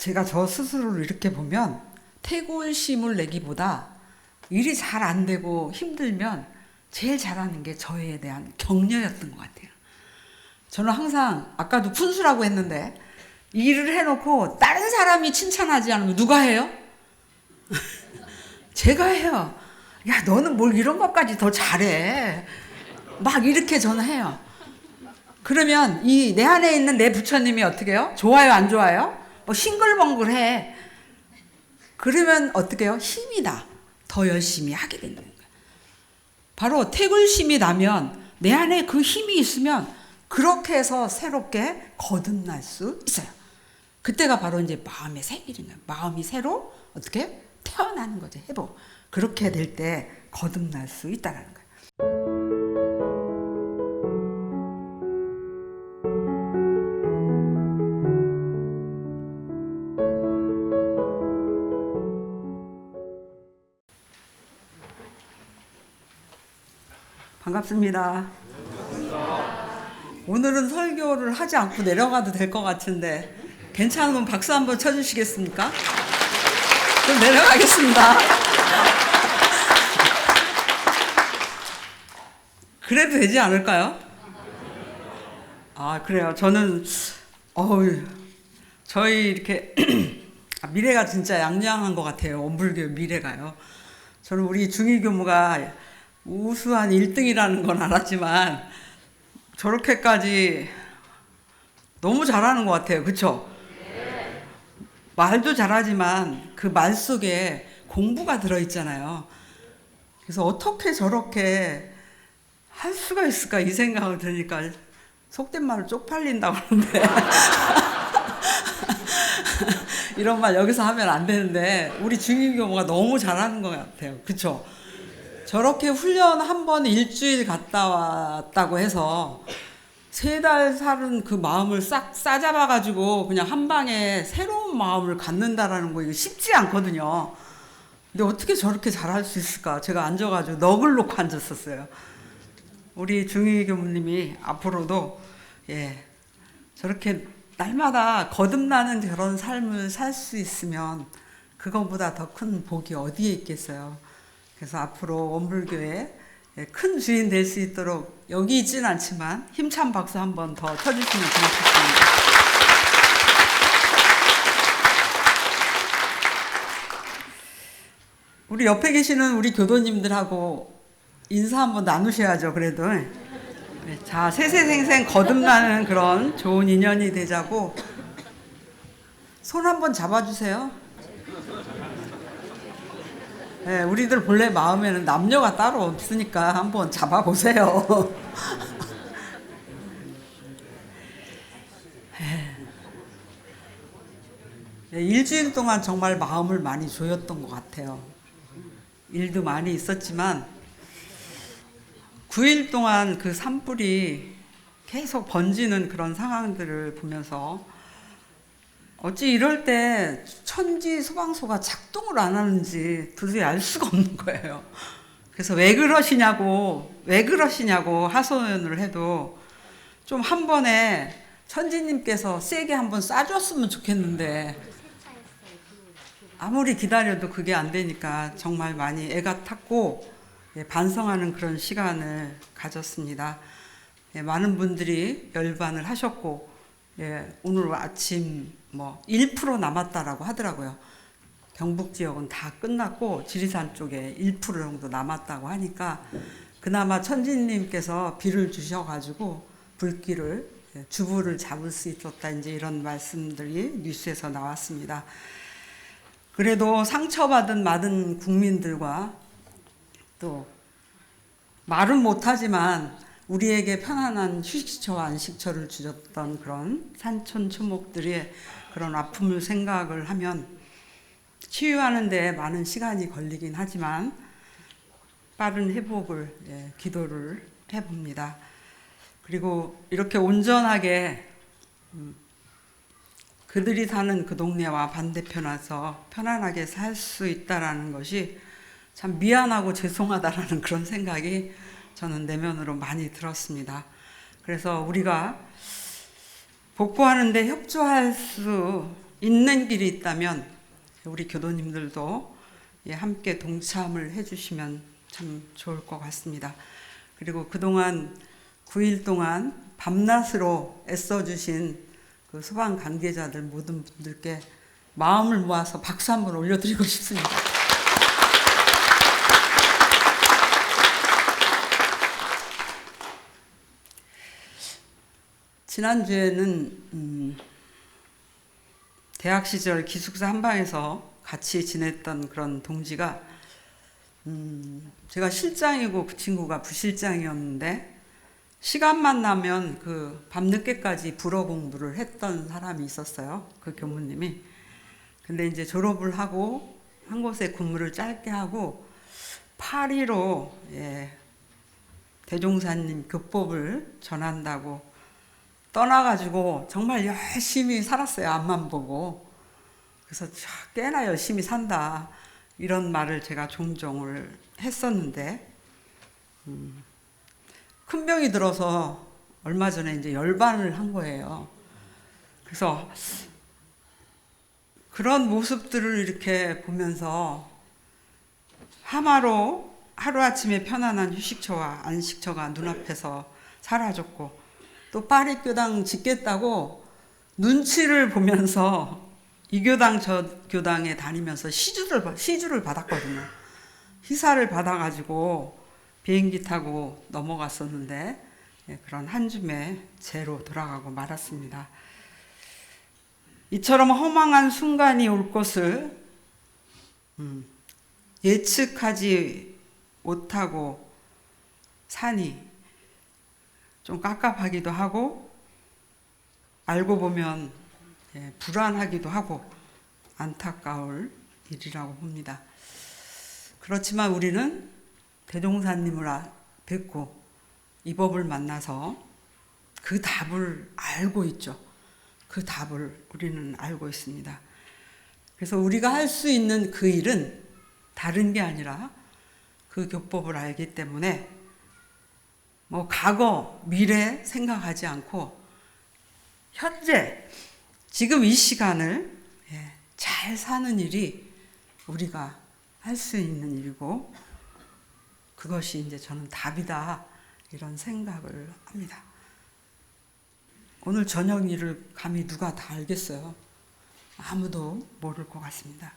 제가 저 스스로를 이렇게 보면 태골심을 내기보다 일이 잘 안 되고 힘들면 제일 잘하는 게 저에 대한 격려였던 것 같아요. 저는 항상 아까도 푼수라고 했는데 일을 해놓고 다른 사람이 칭찬하지 않으면 누가 해요? 제가 해요. 야, 너는 뭘 이런 것까지 더 잘해. 막 이렇게 저는 해요. 그러면 이 내 안에 있는 내 부처님이 어떻게 해요? 좋아요, 안 좋아요? 싱글벙글해. 그러면 어떻게 해요? 힘이 나. 더 열심히 하게 된다는 거예요. 바로 태굴심이 나면 내 안에 그 힘이 있으면 그렇게 해서 새롭게 거듭날 수 있어요. 그때가 바로 이제 마음의 생일인 거예요. 마음이 새로 어떻게 태어나는 거죠. 회복. 그렇게 될 때 거듭날 수 있다는 거예요. 반갑습니다. 오늘은 설교를 하지 않고 내려가도 될 것 같은데 괜찮으면 박수 한번 쳐주시겠습니까? 그럼 내려가겠습니다. 그래도 되지 않을까요? 아, 그래요. 저는 저희 이렇게 미래가 진짜 양양한 것 같아요. 원불교 미래가요. 저는 우리 중위교무가 우수한 1등이라는 건 알았지만 저렇게까지 너무 잘하는 것 같아요. 그쵸? 네. 말도 잘하지만 그 말 속에 공부가 들어있잖아요. 그래서 어떻게 저렇게 할 수가 있을까 이 생각을 들으니까 속된 말로 쪽팔린다고 하는데 이런 말 여기서 하면 안 되는데 우리 중위교무가 너무 잘하는 것 같아요. 그쵸? 저렇게 훈련 한 번 일주일 갔다 왔다고 해서 3달 살은 그 마음을 싹 싸잡아가지고 그냥 한 방에 새로운 마음을 갖는다라는 거 이거 쉽지 않거든요. 근데 어떻게 저렇게 잘할 수 있을까? 제가 앉아가지고 넋을 놓고 앉았었어요. 우리 중위 교무님이 앞으로도 저렇게 날마다 거듭나는 그런 삶을 살 수 있으면 그거보다 더 큰 복이 어디에 있겠어요. 그래서 앞으로 원불교에 큰 주인 될 수 있도록 여기 있지는 않지만 힘찬 박수 한번 더 쳐주시면 고맙겠습니다. 우리 옆에 계시는 우리 교도님들하고 인사 한번 나누셔야죠. 그래도 자, 세세생생 거듭나는 그런 좋은 인연이 되자고 손 한번 잡아주세요. 네, 우리들 본래 마음에는 남녀가 따로 없으니까 한번 잡아보세요. 네, 일주일 동안 정말 마음을 많이 조였던 것 같아요. 일도 많이 있었지만 9일 동안 그 산불이 계속 번지는 그런 상황들을 보면서 어찌 이럴 때 천지 소방서가 작동을 안 하는지 도저히 알 수가 없는 거예요. 그래서 왜 그러시냐고 하소연을 해도 좀 한 번에 천지님께서 세게 한번 쏴줬으면 좋겠는데 아무리 기다려도 그게 안 되니까 정말 많이 애가 탔고 반성하는 그런 시간을 가졌습니다. 많은 분들이 열반을 하셨고 오늘 아침 1% 남았다라고 하더라고요. 경북 지역은 다 끝났고 지리산 쪽에 1% 정도 남았다고 하니까 그나마 천지님께서 비를 주셔가지고 불길을 주부를 잡을 수 있었다 이제 이런 말씀들이 뉴스에서 나왔습니다. 그래도 상처받은 많은 국민들과 또 말은 못하지만 우리에게 편안한 휴식처와 안식처를 주셨던 그런 산촌 초목들의 그런 아픔을 생각을 하면 치유하는 데 많은 시간이 걸리긴 하지만 빠른 회복을 기도를 해봅니다. 그리고 이렇게 온전하게 그들이 사는 그 동네와 반대편 와서 편안하게 살 수 있다라는 것이 참 미안하고 죄송하다라는 그런 생각이 저는 내면으로 많이 들었습니다. 그래서 우리가 복구하는 데 협조할 수 있는 길이 있다면 우리 교도님들도 함께 동참을 해주시면 참 좋을 것 같습니다. 그리고 그동안 9일 동안 밤낮으로 애써주신 그 소방 관계자들 모든 분들께 마음을 모아서 박수 한번 올려드리고 싶습니다. 지난주에는 대학 시절 기숙사 한방에서 같이 지냈던 그런 동지가 제가 실장이고 그 친구가 부실장이었는데 시간만 나면 그 밤늦게까지 불어 공부를 했던 사람이 있었어요. 그 교무님이. 근데 이제 졸업을 하고 한 곳에 근무를 짧게 하고 파리로 대종사님 교법을 전한다고 떠나가지고 정말 열심히 살았어요. 앞만 보고. 그래서 꽤나 열심히 산다. 이런 말을 제가 종종 했었는데 큰 병이 들어서 얼마 전에 이제 열반을 한 거예요. 그래서 그런 모습들을 이렇게 보면서 하마로 하루아침에 편안한 휴식처와 안식처가 눈앞에서 사라졌고 또 파리 교당 짓겠다고 눈치를 보면서 이 교당 저 교당에 다니면서 시주를 받았거든요. 희사를 받아가지고 비행기 타고 넘어갔었는데 그런 한 줌의 죄로 돌아가고 말았습니다. 이처럼 허망한 순간이 올 것을 예측하지 못하고 사니 좀 깝깝하기도 하고 알고 보면 불안하기도 하고 안타까울 일이라고 봅니다. 그렇지만 우리는 대종사님을 뵙고 이 법을 만나서 그 답을 알고 있죠. 그 답을 우리는 알고 있습니다. 그래서 우리가 할 수 있는 그 일은 다른 게 아니라 그 교법을 알기 때문에 뭐 과거, 미래 생각하지 않고 현재, 지금 이 시간을 잘 사는 일이 우리가 할 수 있는 일이고 그것이 이제 저는 답이다 이런 생각을 합니다. 오늘 저녁 일을 감히 누가 다 알겠어요? 아무도 모를 것 같습니다.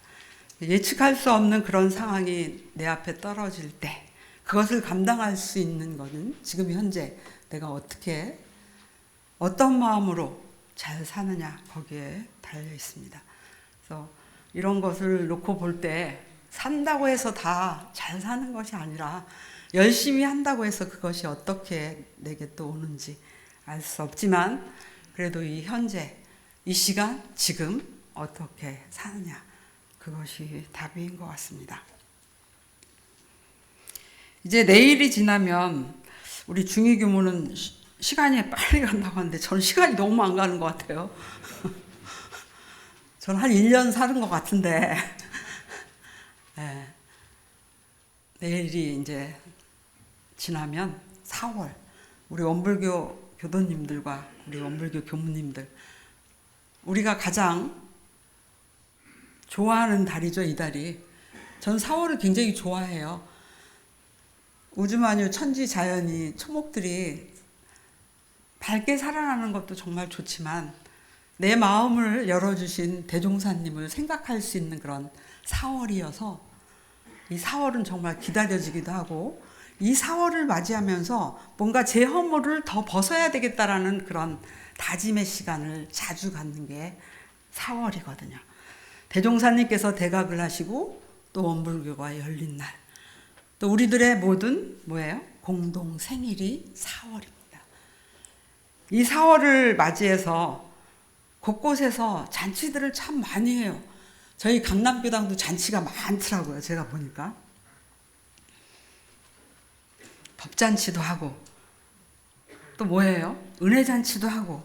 예측할 수 없는 그런 상황이 내 앞에 떨어질 때 그것을 감당할 수 있는 것은 지금 현재 내가 어떻게 어떤 마음으로 잘 사느냐 거기에 달려 있습니다. 그래서 이런 것을 놓고 볼 때 산다고 해서 다 잘 사는 것이 아니라 열심히 한다고 해서 그것이 어떻게 내게 또 오는지 알 수 없지만 그래도 이 현재 이 시간 지금 어떻게 사느냐 그것이 답인 것 같습니다. 이제 내일이 지나면 우리 중위 교무는 시간이 빨리 간다고 하는데 저는 시간이 너무 안 가는 것 같아요. 저는 한 1년 사는 것 같은데 네. 내일이 이제 지나면 4월 우리 원불교 교도님들과 우리 원불교 교무님들 우리가 가장 좋아하는 달이죠. 이 달이. 전 4월을 굉장히 좋아해요. 우주만유 천지자연이 초목들이 밝게 살아나는 것도 정말 좋지만 내 마음을 열어주신 대종사님을 생각할 수 있는 그런 4월이어서 이 4월은 정말 기다려지기도 하고 이 4월을 맞이하면서 뭔가 제 허물을 더 벗어야 되겠다라는 그런 다짐의 시간을 자주 갖는 게 4월이거든요. 대종사님께서 대각을 하시고 또 원불교가 열린 날 또 우리들의 모든 뭐예요? 공동 생일이 4월입니다. 이 4월을 맞이해서 곳곳에서 잔치들을 참 많이 해요. 저희 강남교당도 잔치가 많더라고요. 제가 보니까. 법잔치도 하고 또 뭐예요? 은혜잔치도 하고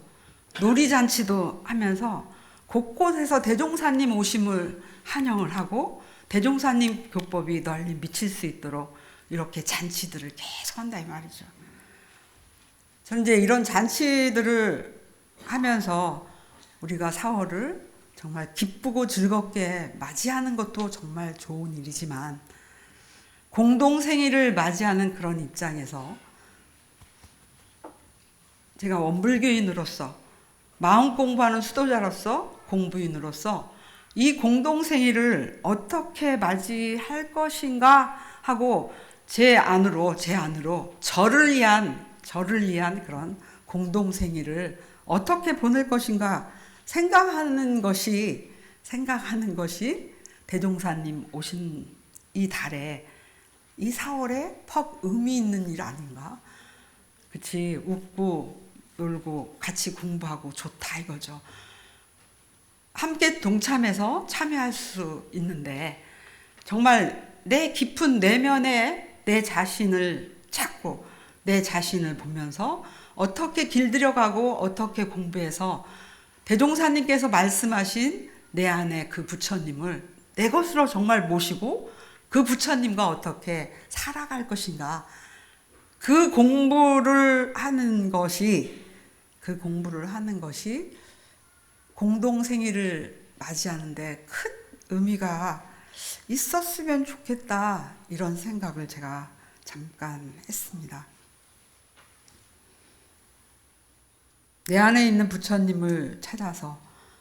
놀이잔치도 하면서 곳곳에서 대종사님 오심을 환영을 하고 대종사님 교법이 널리 미칠 수 있도록 이렇게 잔치들을 계속 한다 이 말이죠. 저는 이제 이런 잔치들을 하면서 우리가 4월을 정말 기쁘고 즐겁게 맞이하는 것도 정말 좋은 일이지만 공동생일을 맞이하는 그런 입장에서 제가 원불교인으로서 마음 공부하는 수도자로서 공부인으로서 이 공동생일을 어떻게 맞이할 것인가 하고 제 안으로 저를 위한 그런 공동생일을 어떻게 보낼 것인가 생각하는 것이 대종사님 오신 이 달에 이 4월에 퍽 의미 있는 일 아닌가? 그치, 웃고 놀고 같이 공부하고 좋다 이거죠. 함께 동참해서 참여할 수 있는데 정말 내 깊은 내면에 내 자신을 찾고 내 자신을 보면서 어떻게 길들여가고 어떻게 공부해서 대종사님께서 말씀하신 내 안에 그 부처님을 내 것으로 정말 모시고 그 부처님과 어떻게 살아갈 것인가. 그 공부를 하는 것이 공동생일을 맞이하는데 큰 의미가 있었으면 좋겠다 이런 생각을 제가 잠깐 했습니다. 내 안에 있는 부처님을 찾아서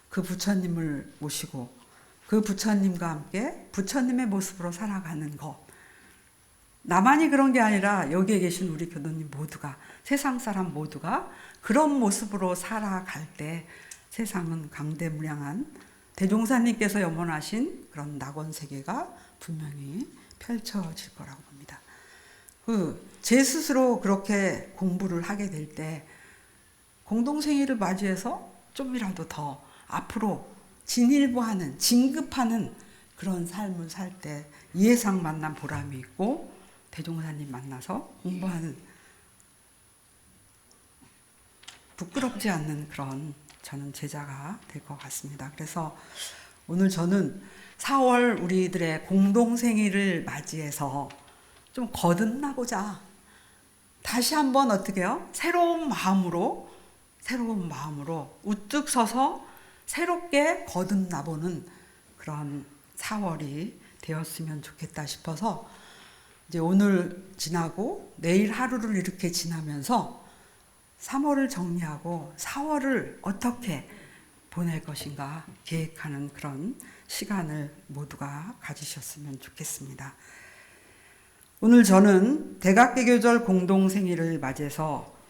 그 부처님을 모시고 그 부처님과 함께 부처님의 모습으로 살아가는 것. 나만이 그런 게 아니라 여기에 계신 우리 교도님 모두가 세상 사람 모두가 그런 모습으로 살아갈 때 세상은 강대무량한 대종사님께서 염원하신 그런 낙원세계가 분명히 펼쳐질 거라고 봅니다. 제 스스로 그렇게 공부를 하게 될 때 공동생일을 맞이해서 좀이라도 더 앞으로 진급하는 그런 삶을 살 때 이해상 만난 보람이 있고 대종사님 만나서 공부하는 부끄럽지 않는 그런 저는 제자가 될 것 같습니다. 그래서 오늘 저는 4월 우리들의 공동생일을 맞이해서 좀 거듭나고자 다시 한번 어떻게 해요? 새로운 마음으로 우뚝 서서 새롭게 거듭나보는 그런 4월이 되었으면 좋겠다 싶어서 이제 오늘 지나고 내일 하루를 이렇게 지나면서 3월을 정리하고 4월을 어떻게 보낼 것인가 계획하는 그런 시간을 모두가 가지셨으면 좋겠습니다. 오늘 저는 대각개교절 공동생일을 맞이해서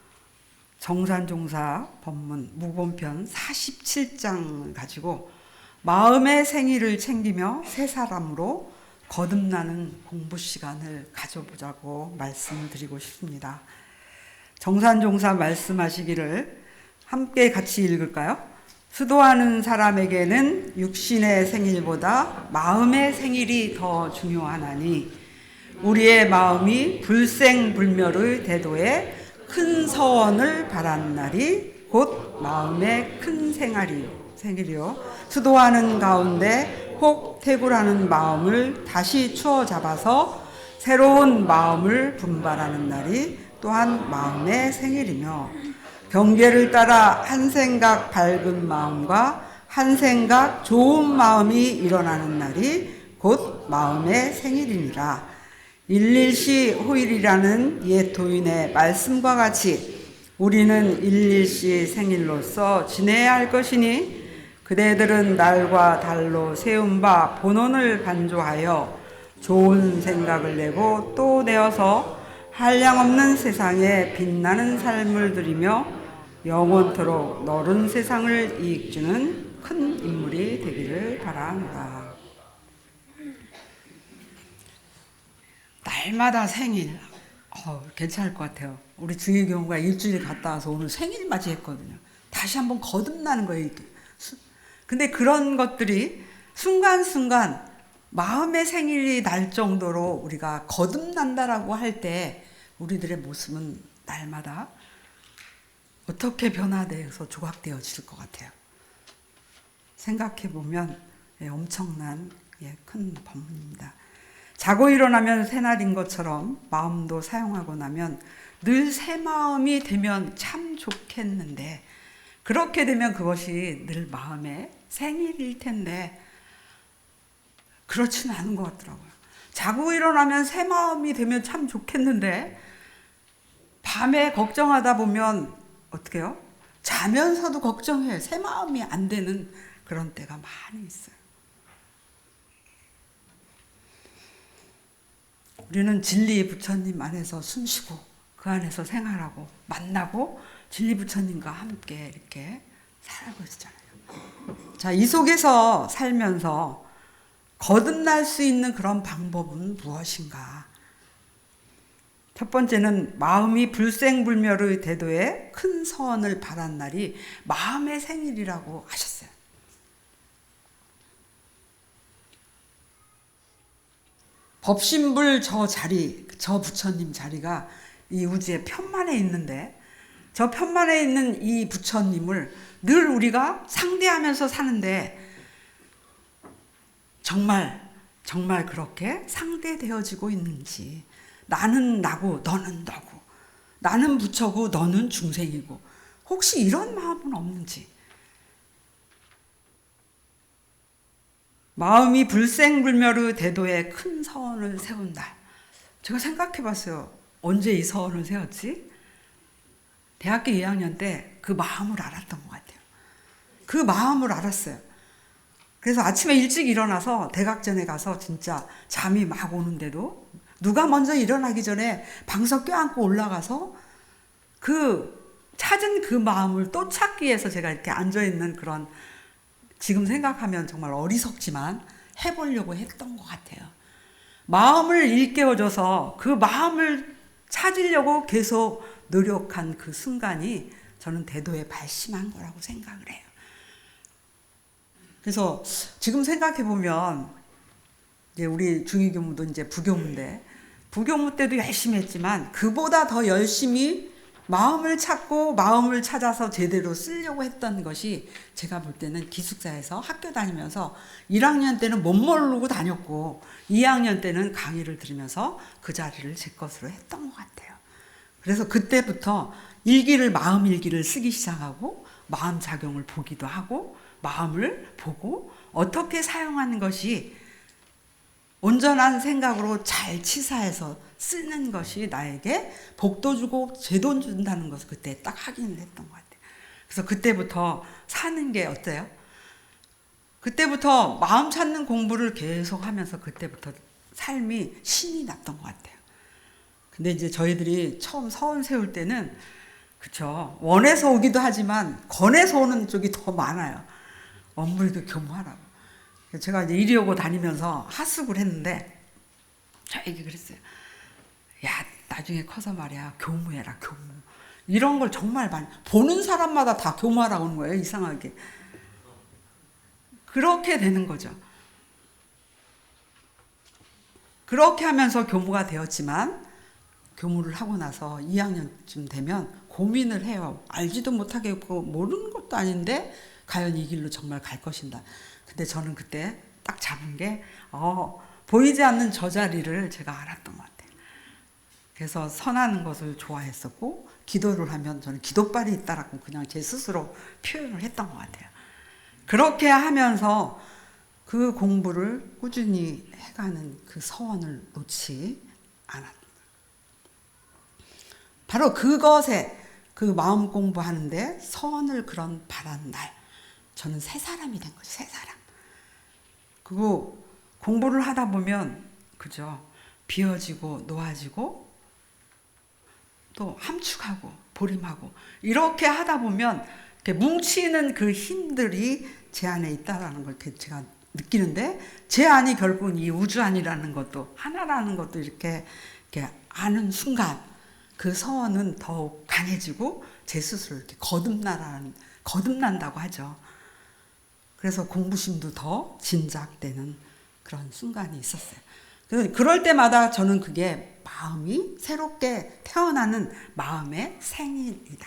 정산종사 법문 무본편 47장을 가지고 마음의 생일을 챙기며 새 사람으로 거듭나는 공부 시간을 가져보자고 말씀을 드리고 싶습니다. 정산종사 말씀하시기를 함께 같이 읽을까요? 수도하는 사람에게는 육신의 생일보다 마음의 생일이 더 중요하나니 우리의 마음이 불생불멸의 대도에 큰 서원을 바란 날이 곧 마음의 큰 생일이요. 수도하는 가운데 혹 태굴하는 마음을 다시 추어 잡아서 새로운 마음을 분발하는 날이 또한 마음의 생일이며 경계를 따라 한 생각 밝은 마음과 한 생각 좋은 마음이 일어나는 날이 곧 마음의 생일이니라. 일일시 호일이라는 옛 도인의 말씀과 같이 우리는 일일시 생일로서 지내야 할 것이니 그대들은 날과 달로 세운 바 본원을 반조하여 좋은 생각을 내고 또 내어서 한량없는 세상에 빛나는 삶을 들이며 영원토록 너른 세상을 이익주는 큰 인물이 되기를 바라노라. 날마다 생일 괜찮을 것 같아요. 우리 중의교우가 일주일 갔다 와서 오늘 생일 맞이했거든요. 다시 한번 거듭나는 거예요. 근데 그런 것들이 순간순간 마음의 생일이 날 정도로 우리가 거듭난다라고 할 때 우리들의 모습은 날마다 어떻게 변화되어서 조각되어질 것 같아요. 생각해보면 엄청난 큰 법문입니다. 자고 일어나면 새날인 것처럼 마음도 사용하고 나면 늘 새 마음이 되면 참 좋겠는데 그렇게 되면 그것이 늘 마음의 생일일 텐데 그렇지는 않은 것 같더라고요. 자고 일어나면 새 마음이 되면 참 좋겠는데 밤에 걱정하다 보면 어떻게 해요? 자면서도 걱정해요. 새 마음이 안 되는 그런 때가 많이 있어요. 우리는 진리 부처님 안에서 숨쉬고 그 안에서 생활하고 만나고 진리 부처님과 함께 이렇게 살고 있잖아요. 자, 이 속에서 살면서 거듭날 수 있는 그런 방법은 무엇인가? 첫 번째는 마음이 불생불멸의 대도에 큰 서원을 바란 날이 마음의 생일이라고 하셨어요. 법신불 저 자리, 저 부처님 자리가 이 우주의 편만에 있는데 저 편만에 있는 이 부처님을 늘 우리가 상대하면서 사는데 정말 그렇게 상대되어지고 있는지, 나는 나고 너는 너고, 나는 부처고 너는 중생이고, 혹시 이런 마음은 없는지. 마음이 불생불멸의 대도에 큰 서원을 세운다. 제가 생각해 봤어요. 언제 이 서원을 세웠지? 대학교 2학년 때 그 마음을 알았던 것 같아요. 그 마음을 알았어요. 그래서 아침에 일찍 일어나서 대각전에 가서 진짜 잠이 막 오는데도 누가 먼저 일어나기 전에 방석 껴안고 올라가서 그 찾은 그 마음을 또 찾기 위해서 제가 이렇게 앉아있는 그런, 지금 생각하면 정말 어리석지만 해보려고 했던 것 같아요. 마음을 일깨워줘서 그 마음을 찾으려고 계속 노력한 그 순간이 저는 대도에 발심한 거라고 생각을 해요. 그래서 지금 생각해 보면 이제 우리 중위교무도 이제 부교무인데 부교무 때도 열심히 했지만 그보다 더 열심히 마음을 찾고 마음을 찾아서 제대로 쓰려고 했던 것이 제가 볼 때는 기숙사에서 학교 다니면서 1학년 때는 못 모르고 다녔고 2학년 때는 강의를 들으면서 그 자리를 제 것으로 했던 것 같아요. 그래서 그때부터 마음 일기를 쓰기 시작하고 마음 작용을 보기도 하고 마음을 보고 어떻게 사용하는 것이 온전한 생각으로 잘 치사해서 쓰는 것이 나에게 복도 주고 제돈 준다는 것을 그때 딱 확인을 했던 것 같아요. 그래서 그때부터 사는 게 어때요? 그때부터 마음 찾는 공부를 계속 하면서 그때부터 삶이 신이 났던 것 같아요. 근데 이제 저희들이 처음 서원 세울 때는 그쵸, 원에서 오기도 하지만 건에서 오는 쪽이 더 많아요. 엄물도 교무하라고. 제가 이제 이리 오고 다니면서 하숙을 했는데 저에게 그랬어요. 야, 나중에 커서 말이야 교무해라, 교무. 이런 걸 정말 많이 보는 사람마다 다 교무하라고 하는 거예요. 이상하게. 그렇게 되는 거죠. 그렇게 하면서 교무가 되었지만 교무를 하고 나서 2학년쯤 되면 고민을 해요. 알지도 못하겠고 모르는 것도 아닌데 과연 이 길로 정말 갈 것인가. 근데 저는 그때 딱 잡은 게 보이지 않는 저 자리를 제가 알았던 것 같아요. 그래서 선하는 것을 좋아했었고 기도를 하면 저는 기도빨이 있다라고 그냥 제 스스로 표현을 했던 것 같아요. 그렇게 하면서 그 공부를 꾸준히 해가는 그 서원을 놓지 않았다. 바로 그것에 그 마음 공부하는데 서원을 그런 바란 날 저는 새 사람이 된 거죠. 새 사람. 그리고 공부를 하다 보면 그죠, 비어지고 놓아지고 또 함축하고 보림하고 이렇게 하다 보면 이렇게 뭉치는 그 힘들이 제 안에 있다라는 걸 제가 느끼는데 제 안이 결국은 이 우주 안이라는 것도 하나라는 것도 이렇게 아는 순간 그 서원은 더욱 강해지고 제 스스로 이렇게 거듭난다고 하죠. 그래서 공부심도 더 진작되는 그런 순간이 있었어요. 그럴 때마다 저는 그게 마음이 새롭게 태어나는 마음의 생일이다.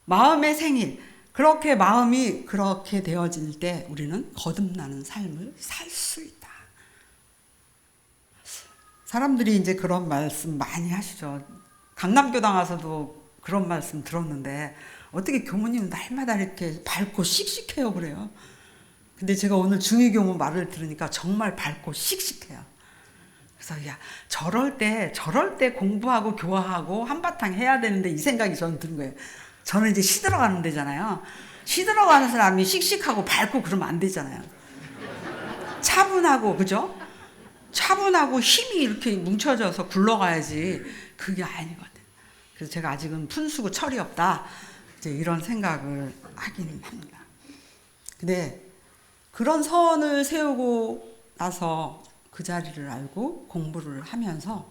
마음의 생일. 그렇게 마음이 그렇게 되어질 때 우리는 거듭나는 삶을 살 수 있다. 사람들이 이제 그런 말씀 많이 하시죠. 강남교당 와서도 그런 말씀 들었는데 어떻게 교무님 날마다 이렇게 밝고 씩씩해요 그래요. 근데 제가 오늘 중위교무 말을 들으니까 정말 밝고 씩씩해요. 그래서 야 저럴 때 공부하고 교화하고 한바탕 해야 되는데 이 생각이 저는 드는 거예요. 저는 이제 시들어가는 데잖아요. 시들어가는 사람이 씩씩하고 밝고 그러면 안 되잖아요. 차분하고 그죠? 차분하고 힘이 이렇게 뭉쳐져서 굴러가야지 그게 아니거든. 그래서 제가 아직은 푼수고 철이 없다 이제 이런 생각을 하긴 합니다. 근데 그런 선을 세우고 나서 그 자리를 알고 공부를 하면서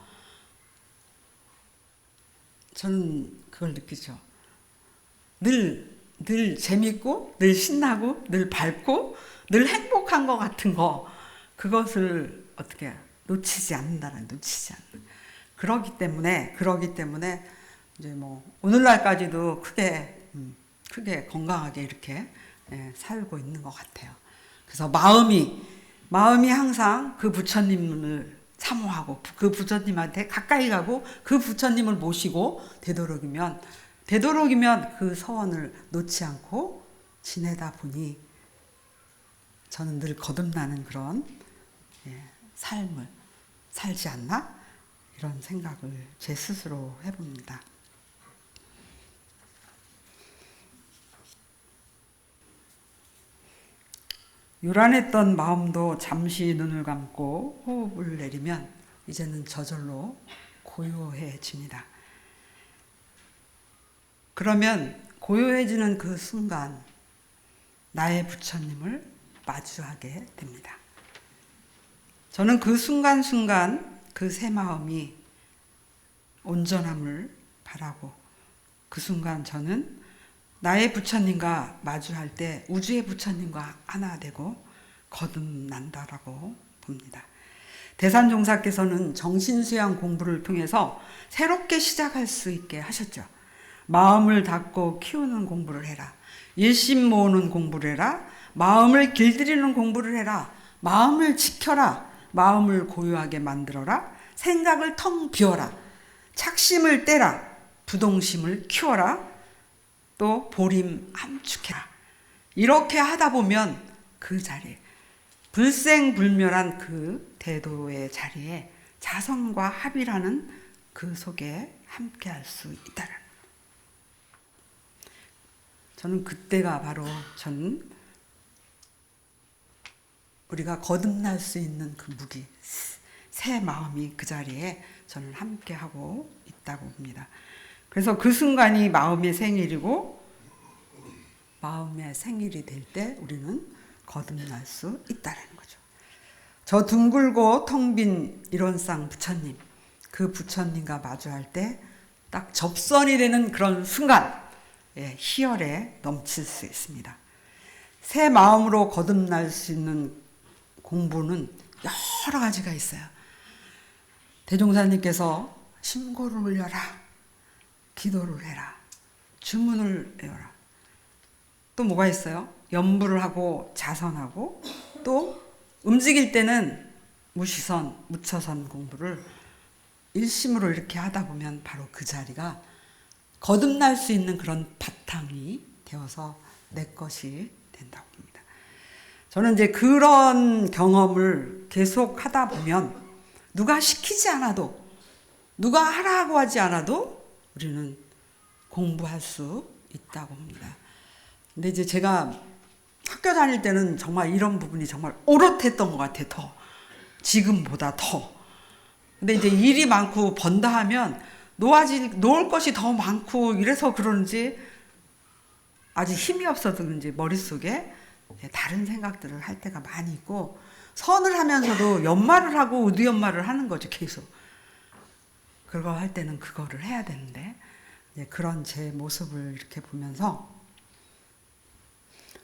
저는 그걸 느끼죠. 늘 재밌고 늘 신나고 늘 밝고 늘 행복한 것 같은 거 그것을 어떻게 놓치지 않는다는 놓치지 않는 그러기 때문에 이제 뭐 오늘날까지도 크게 건강하게 이렇게 살고 있는 것 같아요. 그래서 마음이 항상 그 부처님을 사모하고 그 부처님한테 가까이 가고 그 부처님을 모시고 되도록이면 그 서원을 놓지 않고 지내다 보니 저는 늘 거듭나는 그런 삶을 살지 않나? 이런 생각을 제 스스로 해봅니다. 요란했던 마음도 잠시 눈을 감고 호흡을 내리면 이제는 저절로 고요해집니다. 그러면 고요해지는 그 순간 나의 부처님을 마주하게 됩니다. 저는 그 순간순간 그 새 마음이 온전함을 바라고 그 순간 저는 나의 부처님과 마주할 때 우주의 부처님과 하나 되고 거듭난다라고 봅니다. 대산종사께서는 정신수양 공부를 통해서 새롭게 시작할 수 있게 하셨죠. 마음을 닫고 키우는 공부를 해라. 일심 모으는 공부를 해라. 마음을 길들이는 공부를 해라. 마음을 지켜라. 마음을 고요하게 만들어라. 생각을 텅 비워라. 착심을 떼라. 부동심을 키워라. 또 보림 함축해라. 이렇게 하다 보면 그 자리에 불생불멸한 그 대도의 자리에 자성과 합이라는 그 속에 함께할 수 있다는. 저는 그때가 바로 우리가 거듭날 수 있는 그 무기, 새 마음이 그 자리에 저는 함께하고 있다고 봅니다. 그래서 그 순간이 마음의 생일이고 마음의 생일이 될 때 우리는 거듭날 수 있다는 거죠. 저 둥글고 텅 빈 일원상 부처님, 그 부처님과 마주할 때 딱 접선이 되는 그런 순간 희열에 넘칠 수 있습니다. 새 마음으로 거듭날 수 있는 공부는 여러 가지가 있어요. 대종사님께서 심고를 올려라. 기도를 해라. 주문을 외워라. 또 뭐가 있어요? 염불을 하고 자선하고 또 움직일 때는 무시선, 무처선 공부를 일심으로 이렇게 하다 보면 바로 그 자리가 거듭날 수 있는 그런 바탕이 되어서 내 것이 된다고 봅니다. 저는 이제 그런 경험을 계속 하다 보면 누가 시키지 않아도 누가 하라고 하지 않아도 우리는 공부할 수 있다고 봅니다. 근데 이제 제가 학교 다닐 때는 정말 이런 부분이 정말 오롯했던 것 같아요. 더 지금보다 더. 근데 이제 일이 많고 번다 하면 놓을 것이 더 많고 이래서 그런지 아직 힘이 없어서 그런지 머릿속에 다른 생각들을 할 때가 많이 있고 선을 하면서도 연말을 하고 의두연말을 하는 거죠. 계속. 그거 할 때는 그거를 해야 되는데 그런 제 모습을 이렇게 보면서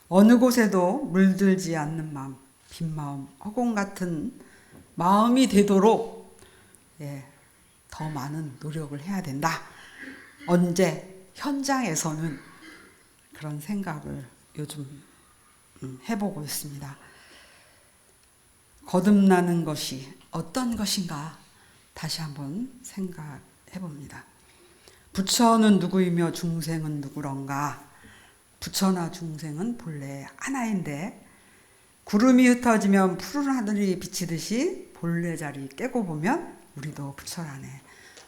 어느 곳에도 물들지 않는 마음, 빈 마음, 허공 같은 마음이 되도록 더 많은 노력을 해야 된다. 언제? 현장에서는 그런 생각을 요즘 해보고 있습니다. 거듭나는 것이 어떤 것인가 다시 한번 생각해 봅니다. 부처는 누구이며 중생은 누구런가? 부처나 중생은 본래 하나인데 구름이 흩어지면 푸른 하늘이 비치듯이 본래 자리 깨고 보면 우리도 부처라네.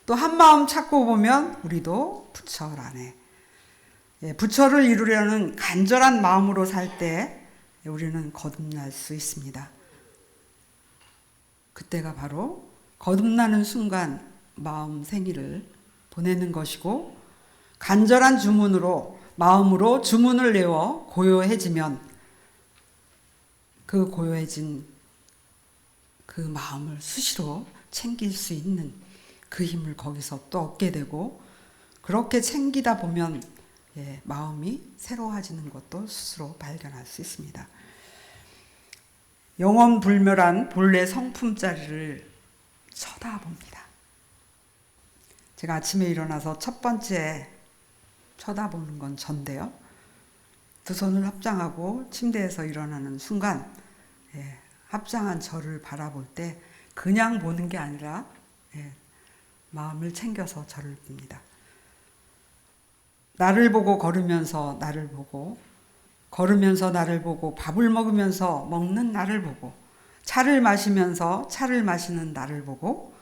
또 한마음 찾고 보면 우리도 부처라네. 부처를 이루려는 간절한 마음으로 살 때 우리는 거듭날 수 있습니다. 그때가 바로 거듭나는 순간 마음 생일을 보내는 것이고, 간절한 주문으로 마음으로 주문을 내어 고요해지면 그 고요해진 그 마음을 수시로 챙길 수 있는 그 힘을 거기서 또 얻게 되고, 그렇게 챙기다 보면 마음이 새로워지는 것도 스스로 발견할 수 있습니다. 영원불멸한 본래 성품자리를 쳐다봅니다. 제가 아침에 일어나서 첫 번째 쳐다보는 건 전데요. 두 손을 합장하고 침대에서 일어나는 순간 합장한 저를 바라볼 때 그냥 보는 게 아니라 마음을 챙겨서 저를 봅니다. 나를 보고 걸으면서 나를 보고, 걸으면서 나를 보고, 밥을 먹으면서 먹는 나를 보고, 차를 마시면서 차를 마시는 나를 보고,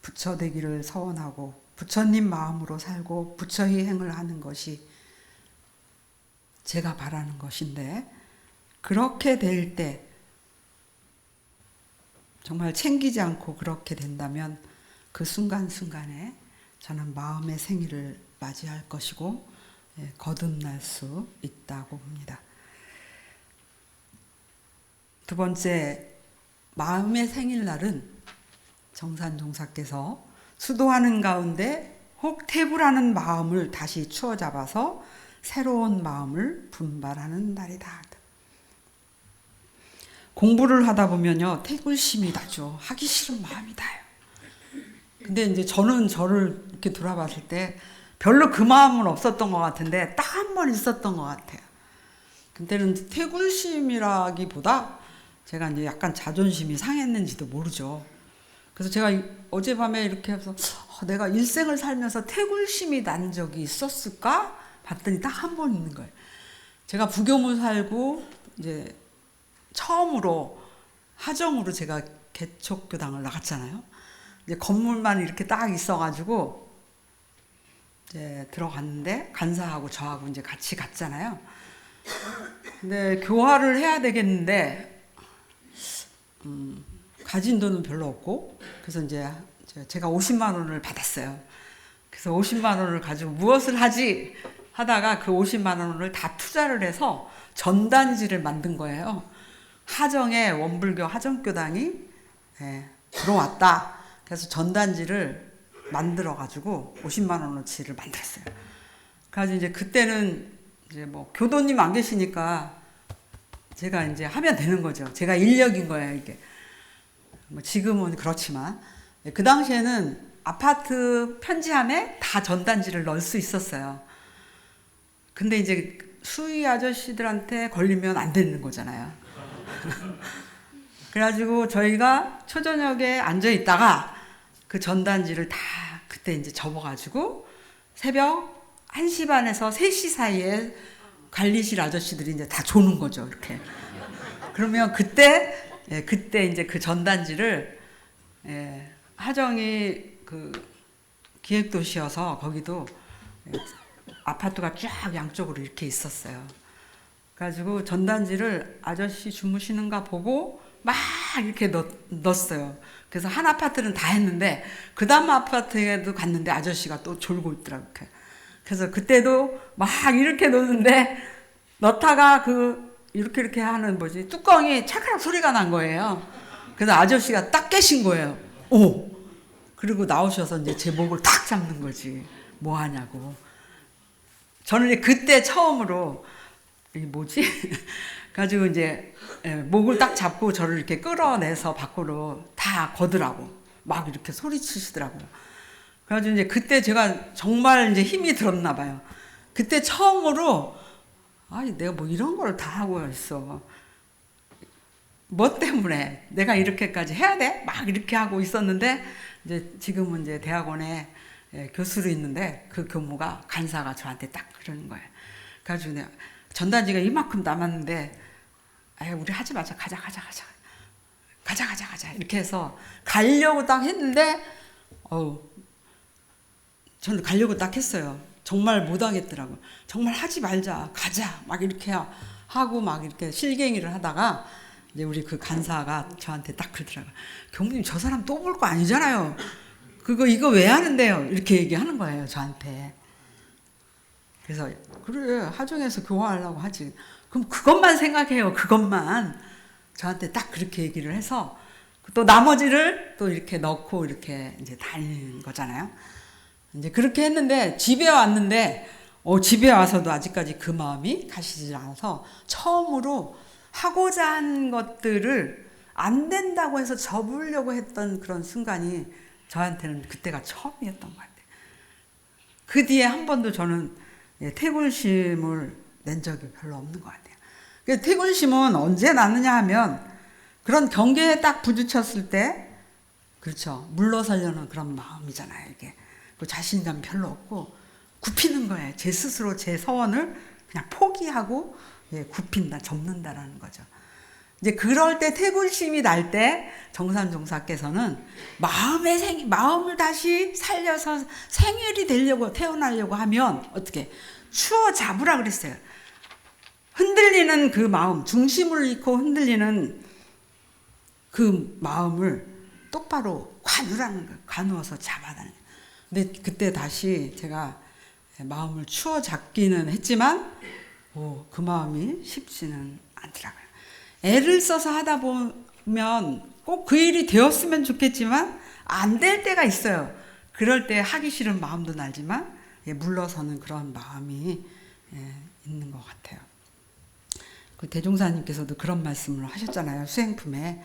부처 되기를 서원하고 부처님 마음으로 살고 부처의 행을 하는 것이 제가 바라는 것인데, 그렇게 될 때 정말 챙기지 않고 그렇게 된다면 그 순간순간에 저는 마음의 생일을 맞이할 것이고 거듭날 수 있다고 봅니다. 두 번째, 마음의 생일날은 정산종사께서 수도하는 가운데 혹 태불하는 마음을 다시 추어 잡아서 새로운 마음을 분발하는 날이다. 공부를 하다 보면요, 태굴심이 나죠. 하기 싫은 마음이 나요. 근데 이제 저는 저를 이렇게 돌아봤을 때 별로 그 마음은 없었던 것 같은데 딱 한 번 있었던 것 같아요. 그때는 태굴심이라기보다 제가 이제 약간 자존심이 상했는지도 모르죠. 그래서 제가 어젯밤에 이렇게 해서 내가 일생을 살면서 태굴심이 난 적이 있었을까? 봤더니 딱 한 번 있는 거예요. 제가 부교무 살고 이제 처음으로 하정으로 제가 개척교당을 나갔잖아요. 이제 건물만 이렇게 딱 있어가지고 이제 들어갔는데 간사하고 저하고 이제 같이 갔잖아요. 근데 교화를 해야 되겠는데 가진 돈은 별로 없고, 그래서 이제 제가 50만 원을 받았어요. 그래서 50만 원을 가지고 무엇을 하지 하다가 그 50만 원을 다 투자를 해서 전단지를 만든 거예요. 하정에 원불교 하정교당이 들어왔다. 그래서 전단지를 만들어가지고 50만 원어치를 만들었어요. 그래서 이제 그때는 이제 뭐 교도님 안 계시니까 제가 이제 하면 되는 거죠. 제가 인력인 거예요, 이게. 뭐 지금은 그렇지만 그 당시에는 아파트 편지함에 다 전단지를 넣을 수 있었어요. 근데 이제 수의 아저씨들한테 걸리면 안 되는 거잖아요. 그래가지고 저희가 초저녁에 앉아 있다가 그 전단지를 다 그때 이제 접어가지고 새벽 1시 반에서 3시 사이에 관리실 아저씨들이 이제 다 조는 거죠, 이렇게. 그러면 그때 이제 그 전단지를 하정이 그 기획도시여서 거기도 아파트가 쫙 양쪽으로 이렇게 있었어요. 그래가지고 전단지를 아저씨 주무시는가 보고 막 이렇게 넣었어요. 그래서 한 아파트는 다 했는데 그 다음 아파트에도 갔는데 아저씨가 또 졸고 있더라고요. 그래서 그때도 막 이렇게 넣는데 넣다가 이렇게 하는 뚜껑이 차크락 소리가 난 거예요. 그래서 아저씨가 딱 깨신 거예요. 오! 그리고 나오셔서 이제 제 목을 탁 잡는 거지. 뭐 하냐고. 저는 그때 처음으로 이게 뭐지? 가지고 이제 목을 딱 잡고 저를 이렇게 끌어내서 밖으로 다 거두라고 막 이렇게 소리치시더라고요. 그래가지고 이제 그때 제가 정말 이제 힘이 들었나 봐요. 그때 처음으로 아니 내가 뭐 이런 걸 다 하고 있어. 뭐 때문에 내가 이렇게까지 해야 돼? 막 이렇게 하고 있었는데 이제 지금은 이제 대학원에 교수로 있는데 그 교무가 간사가 저한테 딱 그러는 거예요. 그래가지고 내가 전단지가 이만큼 남았는데 우리 하지 마자. 가자. 이렇게 해서 가려고 딱 했는데 저는 가려고 딱 했어요. 정말 못 하겠더라고요. 정말 하지 말자. 가자. 막 이렇게 하고 막 이렇게 실갱이를 하다가 이제 우리 그 간사가 저한테 딱 그러더라고요. 경무님 저 사람 또 볼 거 아니잖아요. 이거 왜 하는데요? 이렇게 얘기하는 거예요, 저한테. 그래서 그래, 하중에서 교화하려고 하지. 그럼 그것만 생각해요. 그것만. 저한테 딱 그렇게 얘기를 해서 또 나머지를 또 이렇게 넣고 이렇게 이제 다니는 거잖아요. 이제 그렇게 했는데 집에 왔는데 집에 와서도 아직까지 그 마음이 가시질 않아서 처음으로 하고자 한 것들을 안 된다고 해서 접으려고 했던 그런 순간이 저한테는 그때가 처음이었던 것 같아요. 그 뒤에 한 번도 저는 태굴심을 낸 적이 별로 없는 것 같아요. 태굴심은 언제 나느냐 하면 그런 경계에 딱 부딪혔을 때, 그렇죠, 물러서려는 그런 마음이잖아요. 이게 자신감 별로 없고 굽히는 거예요. 제 스스로 제 서원을 그냥 포기하고 굽힌다, 접는다라는 거죠. 이제 그럴 때 태굴심이 날 때 정산종사께서는 마음을 다시 살려서 생일이 되려고 태어나려고 하면 어떻게 추워 잡으라 그랬어요. 흔들리는 그 마음, 중심을 잃고 흔들리는 그 마음을 똑바로 관우라는 거예요. 관우어서 잡아다는 거예요. 근데 그때 다시 제가 마음을 추워 잡기는 했지만 그 마음이 쉽지는 않더라고요. 애를 써서 하다 보면 꼭 그 일이 되었으면 좋겠지만 안 될 때가 있어요. 그럴 때 하기 싫은 마음도 나지만 물러서는 그런 마음이 있는 것 같아요. 그 대종사님께서도 그런 말씀을 하셨잖아요. 수행품에.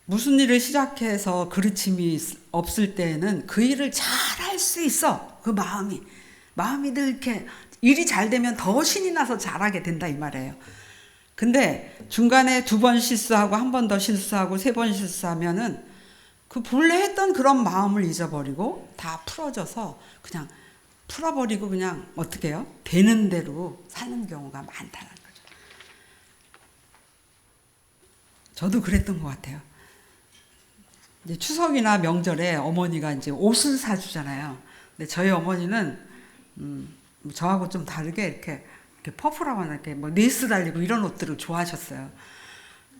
무슨 일을 시작해서 그르침이 없을 때에는 그 일을 잘 할 수 있어. 그 마음이 늘 이렇게 일이 잘 되면 더 신이 나서 잘하게 된다 이 말이에요. 근데 중간에 2번 실수하고 한 번 더 실수하고 3번 실수하면은 그 본래 했던 그런 마음을 잊어버리고 다 풀어져서 그냥 풀어버리고 그냥 어떻게 해요? 되는 대로 사는 경우가 많다는 거죠. 저도 그랬던 것 같아요. 이제 추석이나 명절에 어머니가 이제 옷을 사주잖아요. 근데 저희 어머니는 저하고 좀 다르게 이렇게 퍼프라고 하나 이렇게 레이스 달리고 이런 옷들을 좋아하셨어요.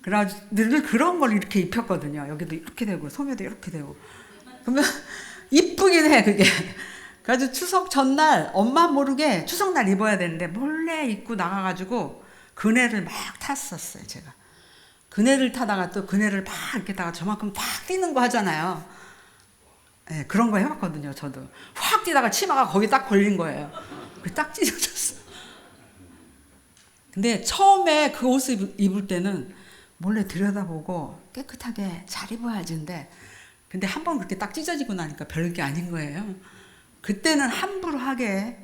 그래가지고 늘 그런 걸 이렇게 입혔거든요. 여기도 이렇게 되고 소매도 이렇게 되고. 그러면 이쁘긴 해 그게. 그래가지고 추석 전날 엄마 모르게 추석날 입어야 되는데 몰래 입고 나가가지고 그네를 막 탔었어요 제가. 그네를 타다가 또 그네를 막 이렇게 다가 저만큼 팍 뛰는 거 하잖아요. 그런 거 해봤거든요 저도. 확 뛰다가 치마가 거기 딱 걸린 거예요. 딱 찢어졌어. 근데 처음에 그 옷을 입을 때는 몰래 들여다보고 깨끗하게 잘 입어야지인데 근데 한 번 그렇게 딱 찢어지고 나니까 별게 아닌 거예요. 그때는 함부로 하게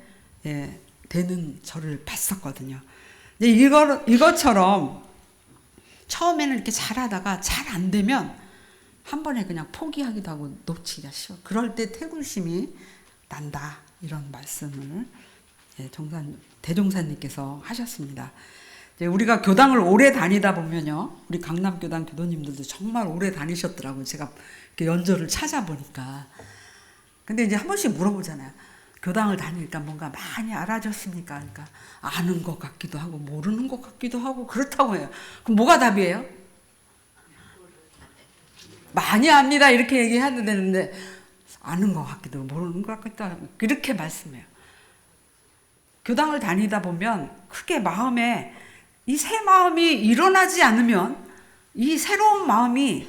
되는 저를 봤었거든요. 이것처럼 처음에는 이렇게 잘하다가 잘 안 되면 한 번에 그냥 포기하기도 하고 놓치기가 쉬워. 그럴 때 태굴심이 난다 이런 말씀을 대종사님께서 하셨습니다. 이제 우리가 교당을 오래 다니다 보면요, 우리 강남교당 교도님들도 정말 오래 다니셨더라고요. 제가 이렇게 연조를 찾아보니까. 근데 이제 한 번씩 물어보잖아요. 교당을 다니니까 뭔가 많이 알아졌습니까? 그러니까 아는 것 같기도 하고 모르는 것 같기도 하고 그렇다고 해요. 그럼 뭐가 답이에요? 많이 압니다 이렇게 얘기해야 되는데 아는 것 같기도 모르는 것 같기도 하고 이렇게 말씀해요. 교당을 다니다 보면 크게 마음에 이 새 마음이 일어나지 않으면, 이 새로운 마음이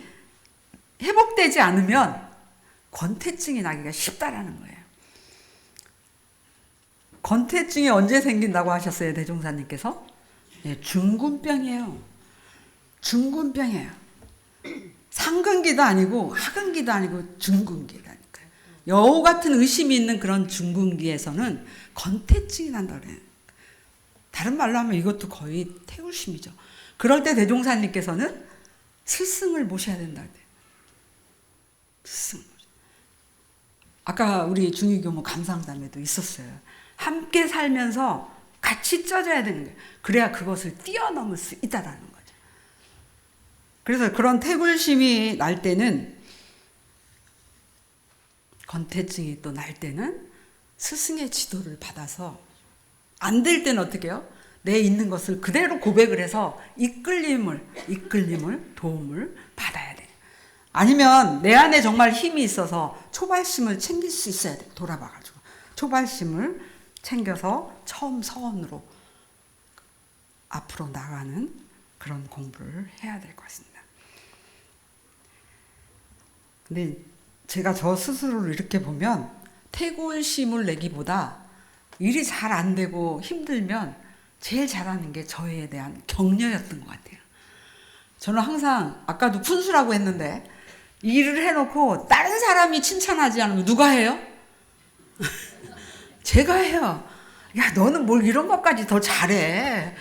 회복되지 않으면 권태증이 나기가 쉽다라는 거예요. 권태증이 언제 생긴다고 하셨어요 대종사님께서? 중군병이에요. 중군병이에요. 상근기도 아니고 하근기도 아니고 중근기라니까요. 여우 같은 의심이 있는 그런 중근기에서는 권태증이 난다 그래요. 다른 말로 하면 이것도 거의 태울심이죠. 그럴 때 대종사님께서는 스승을 모셔야 된다 그래요. 스승. 아까 우리 중위교모 감상담에도 있었어요. 함께 살면서 같이 쪄져야 되는 거예요. 그래야 그것을 뛰어넘을 수 있다라는 거죠. 그래서 그런 태굴심이 날 때는, 권태증이 또 날 때는 스승의 지도를 받아서, 안 될 때는 어떻게 해요? 내 있는 것을 그대로 고백을 해서 이끌림을, 도움을 받아야 돼요. 아니면 내 안에 정말 힘이 있어서 초발심을 챙길 수 있어야 돼요. 돌아봐가지고. 초발심을 챙겨서 처음 서원으로 앞으로 나가는 그런 공부를 해야 될 것 같습니다. 근데 제가 저 스스로를 이렇게 보면 태굴심을 내기보다 일이 잘 안 되고 힘들면 제일 잘하는 게 저에 대한 격려였던 것 같아요. 저는 항상, 아까도 푼수라고 했는데, 일을 해놓고 다른 사람이 칭찬하지 않으면 누가 해요? 제가 해요. 야, 너는 뭘 이런 것까지 더 잘해.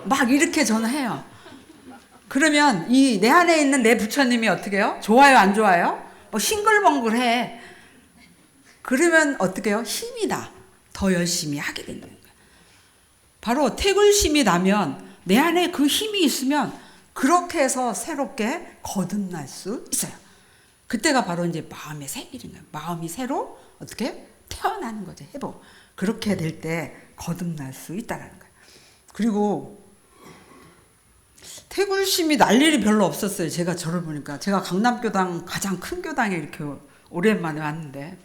막 이렇게 저는 해요. 그러면 이 내 안에 있는 내 부처님이 어떻게 해요? 좋아요, 안 좋아요? 싱글벙글해. 그러면 어떻게 해요? 힘이 나. 더 열심히 하게 되는 거예요. 바로 태굴심이 나면 내 안에 그 힘이 있으면 그렇게 해서 새롭게 거듭날 수 있어요. 그때가 바로 이제 마음의 생일인 거예요. 마음이 새로 어떻게 태어나는 거죠. 회복. 그렇게 될 때 거듭날 수 있다는 거예요. 그리고 태굴심이 날 일이 별로 없었어요. 제가 저를 보니까. 제가 강남교당 가장 큰 교당에 이렇게 오랜만에 왔는데,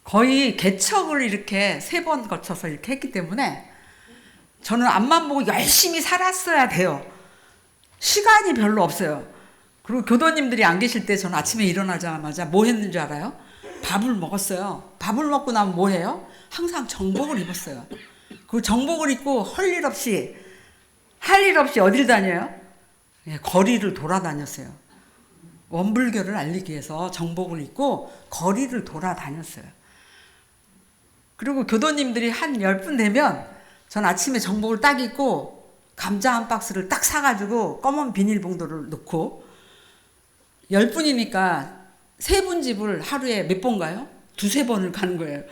거의 개척을 이렇게 3번 거쳐서 이렇게 했기 때문에 저는 앞만 보고 열심히 살았어야 돼요. 시간이 별로 없어요. 그리고 교도님들이 안 계실 때 저는 아침에 일어나자마자 뭐 했는 줄 알아요? 밥을 먹었어요. 밥을 먹고 나면 뭐 해요? 항상 정복을 입었어요. 그 정복을 입고 할 일 없이 어딜 다녀요? 거리를 돌아다녔어요. 원불교를 알리기 위해서 정복을 입고 거리를 돌아다녔어요. 그리고 교도님들이 한 10분 되면 전 아침에 정복을 딱 입고 감자 한 박스를 딱 사가지고 검은 비닐봉도를 넣고, 10분이니까 3분 집을 하루에 몇 번 가요? 2-3번을 가는 거예요.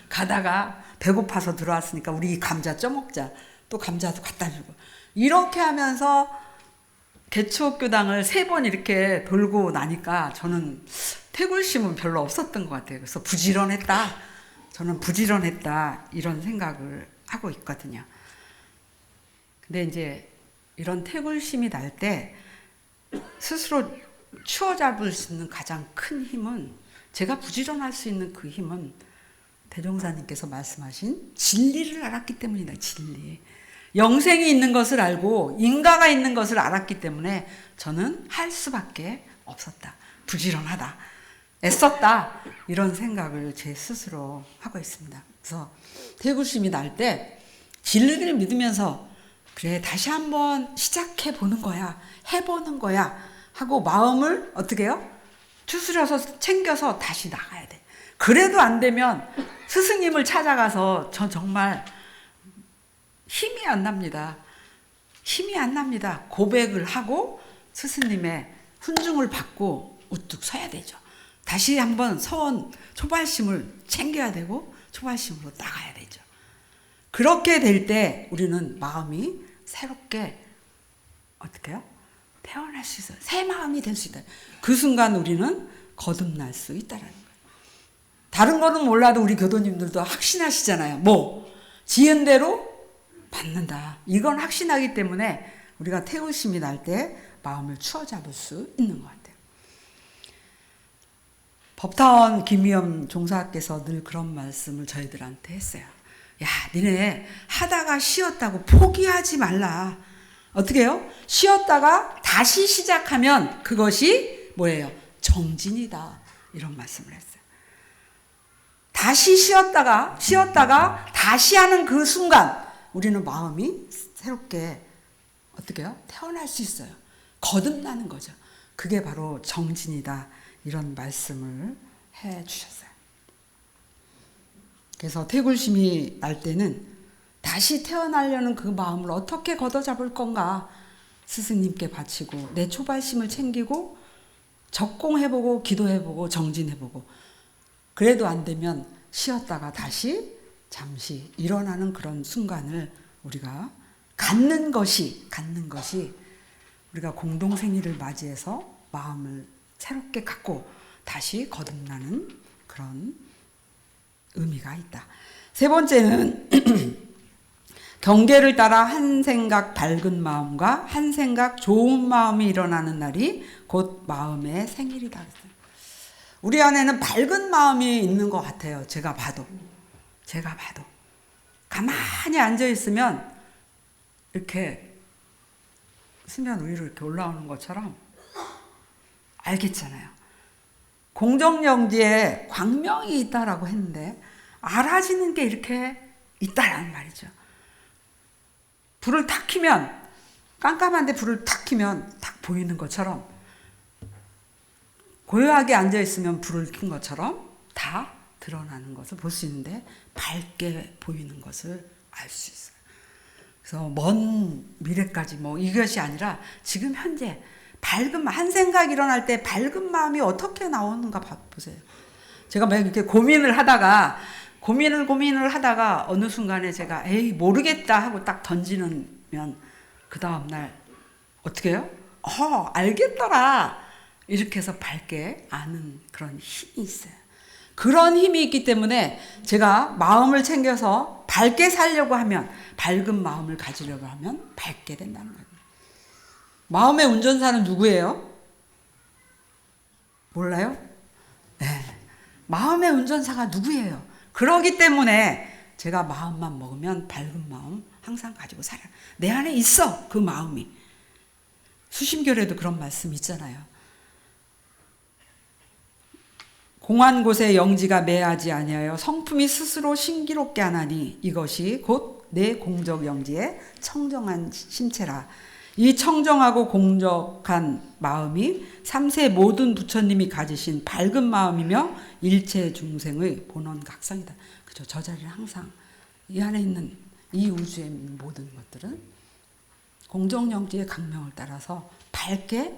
가다가 배고파서 들어왔으니까 우리 감자 쪄먹자. 또 감자도 갖다 주고. 이렇게 하면서 개척교당을 3번 이렇게 돌고 나니까 저는 태굴심은 별로 없었던 것 같아요. 그래서 저는 부지런했다. 이런 생각을 하고 있거든요. 근데 이제 이런 태굴심이 날 때 스스로 추어잡을 수 있는 가장 큰 힘은, 제가 부지런할 수 있는 그 힘은 대종사님께서 말씀하신 진리를 알았기 때문이다. 진리. 영생이 있는 것을 알고 인가가 있는 것을 알았기 때문에 저는 할 수밖에 없었다. 부지런하다. 애썼다. 이런 생각을 제 스스로 하고 있습니다. 그래서 태굴심이 날 때 진리를 믿으면서, 그래, 다시 한번 시작해 보는 거야. 해보는 거야. 하고 마음을 어떻게 해요? 추스려서 챙겨서 다시 나가야 돼. 그래도 안 되면 스승님을 찾아가서, 전 정말 힘이 안 납니다. 고백을 하고 스승님의 훈증을 받고 우뚝 서야 되죠. 다시 한번 초발심을 챙겨야 되고 초발심으로 나가야 되죠. 그렇게 될 때 우리는 마음이 새롭게 어떻게 해요? 태어날 수 있어요. 새 마음이 될 수 있다. 그 순간 우리는 거듭날 수 있다는 거예요. 다른 거는 몰라도 우리 교도님들도 확신하시잖아요. 지은 대로 받는다. 이건 확신하기 때문에 우리가 태울심이 날 때 마음을 추어잡을 수 있는 것 같아요. 법타원 김위엄 종사께서 늘 그런 말씀을 저희들한테 했어요. 야, 니네 하다가 쉬었다고 포기하지 말라. 어떻게 해요? 쉬었다가 다시 시작하면 그것이 뭐예요? 정진이다. 이런 말씀을 했어요. 다시 쉬었다가 다시 하는 그 순간 우리는 마음이 새롭게 어떻게 해요? 태어날 수 있어요. 거듭나는 거죠. 그게 바로 정진이다. 이런 말씀을 해 주셨어요. 그래서 태굴심이 날 때는 다시 태어나려는 그 마음을 어떻게 걷어잡을 건가 스승님께 바치고 내 초발심을 챙기고 적공해보고 기도해보고 정진해보고, 그래도 안 되면 쉬었다가 다시 잠시 일어나는 그런 순간을 우리가 갖는 것이 우리가 공동생일을 맞이해서 마음을 새롭게 갖고 다시 거듭나는 그런 의미가 있다. 세 번째는 경계를 따라 한 생각 밝은 마음과 한 생각 좋은 마음이 일어나는 날이 곧 마음의 생일이다. 우리 안에는 밝은 마음이 있는 것 같아요. 제가 봐도 가만히 앉아 있으면 이렇게 수면 위로 이렇게 올라오는 것처럼 알겠잖아요. 공정영지에 광명이 있다라고 했는데 알아지는 게 이렇게 있다라는 말이죠. 불을 탁 켜면, 깜깜한데 불을 탁 켜면 딱 보이는 것처럼, 고요하게 앉아 있으면 불을 킨 것처럼 다 드러나는 것을 볼 수 있는데 밝게 보이는 것을 알 수 있어요. 그래서 먼 미래까지 이것이 아니라 지금 현재 밝은 한 생각 일어날 때 밝은 마음이 어떻게 나오는가 보세요. 제가 막 이렇게 고민을 하다가 어느 순간에 제가 모르겠다 하고 딱 던지면 그 다음날 어떻게 해요? 알겠더라. 이렇게 해서 밝게 아는 그런 힘이 있어요. 그런 힘이 있기 때문에 제가 마음을 챙겨서 밝게 살려고 하면, 밝은 마음을 가지려고 하면 밝게 된다는 거예요. 마음의 운전사는 누구예요? 몰라요? 네. 마음의 운전사가 누구예요? 그러기 때문에 제가 마음만 먹으면 밝은 마음 항상 가지고 살아요. 내 안에 있어, 그 마음이. 수심결에도 그런 말씀 있잖아요. 공한 곳에 영지가 매하지 아니하여 성품이 스스로 신기롭게 하나니 이것이 곧 내 공적 영지의 청정한 심체라. 이 청정하고 공적한 마음이 삼세 모든 부처님이 가지신 밝은 마음이며 일체 중생의 본원각성이다. 그죠? 저 자리는 항상 이 안에 있는 이 우주에 있는 모든 것들은 공정영지의 강명을 따라서 밝게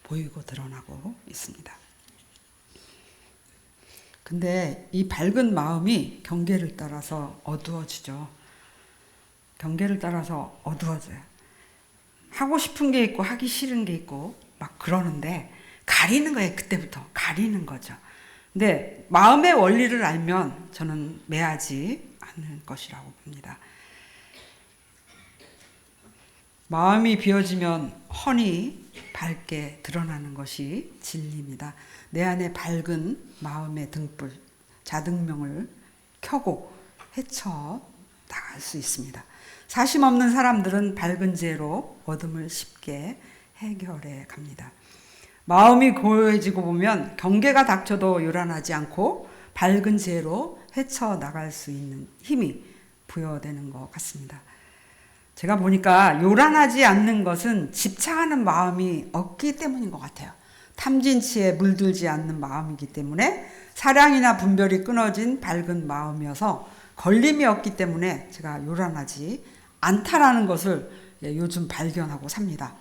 보이고 드러나고 있습니다. 근데 이 밝은 마음이 경계를 따라서 어두워지죠. 경계를 따라서 어두워져요. 하고 싶은 게 있고 하기 싫은 게 있고 막 그러는데 가리는 거예요. 그때부터 가리는 거죠. 근데 마음의 원리를 알면 저는 매하지 않을 것이라고 봅니다. 마음이 비어지면 훤히 밝게 드러나는 것이 진리입니다. 내 안에 밝은 마음의 등불, 자등명을 켜고 헤쳐 나갈 수 있습니다. 사심 없는 사람들은 밝은 지혜로 어둠을 쉽게 해결해 갑니다. 마음이 고요해지고 보면 경계가 닥쳐도 요란하지 않고 밝은 지혜로 헤쳐 나갈 수 있는 힘이 부여되는 것 같습니다. 제가 보니까 요란하지 않는 것은 집착하는 마음이 없기 때문인 것 같아요. 탐진치에 물들지 않는 마음이기 때문에 사량이나 분별이 끊어진 밝은 마음이어서 걸림이 없기 때문에 제가 요란하지 않다라는 것을 요즘 발견하고 삽니다.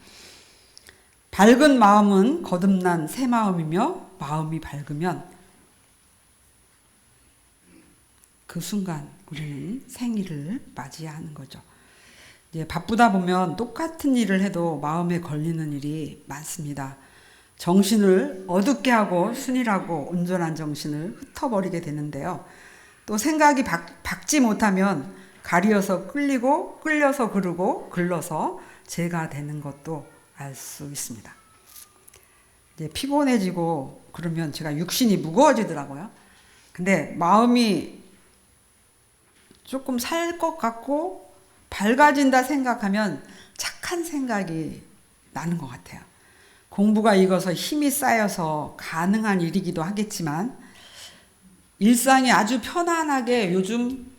밝은 마음은 거듭난 새 마음이며 마음이 밝으면 그 순간 우리는 생일을 맞이하는 거죠. 이제 바쁘다 보면 똑같은 일을 해도 마음에 걸리는 일이 많습니다. 정신을 어둡게 하고 순일하고 온전한 정신을 흩어버리게 되는데요. 또 생각이 박지 못하면 가리어서 끌리고 끌려서 그르고 글러서 죄가 되는 것도 알 수 있습니다. 이제 피곤해지고 그러면 제가 육신이 무거워지더라고요. 근데 마음이 조금 살 것 같고 밝아진다 생각하면 착한 생각이 나는 것 같아요. 공부가 익어서 힘이 쌓여서 가능한 일이기도 하겠지만 일상이 아주 편안하게 요즘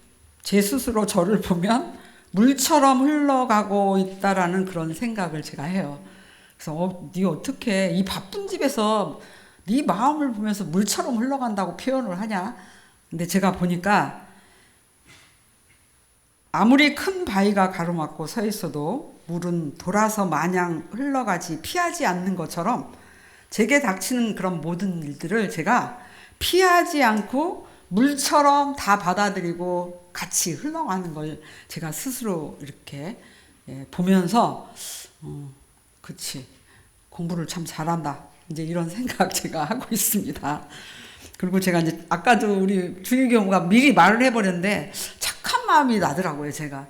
제 스스로 저를 보면 물처럼 흘러가고 있다라는 그런 생각을 제가 해요. 그래서 네 어떻게 이 바쁜 집에서 네 마음을 보면서 물처럼 흘러간다고 표현을 하냐. 근데 제가 보니까 아무리 큰 바위가 가로막고 서 있어도 물은 돌아서 마냥 흘러가지 피하지 않는 것처럼 제게 닥치는 그런 모든 일들을 제가 피하지 않고 물처럼 다 받아들이고 같이 흘러가는 걸 제가 스스로 이렇게 보면서 그치, 공부를 참 잘한다, 이제 이런 생각 제가 하고 있습니다. 그리고 제가 이제 아까도 우리 주일교무가 미리 말을 해버렸는데 착한 마음이 나더라고요. 제가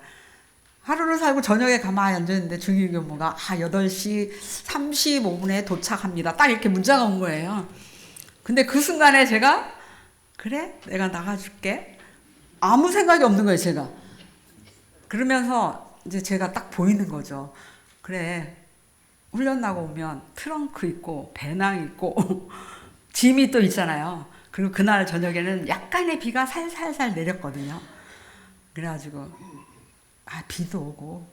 하루를 살고 저녁에 가만히 앉아있는데 주일교무가 8시 35분에 도착합니다, 딱 이렇게 문자가 온 거예요. 근데 그 순간에 제가 그래, 내가 나가줄게, 아무 생각이 없는 거예요. 제가 그러면서 이제 제가 딱 보이는 거죠. 그래, 훈련 나고 오면 트렁크 있고 배낭 있고 짐이 또 있잖아요. 그리고 그날 저녁에는 약간의 비가 살살살 내렸거든요. 그래가지고 비도 오고,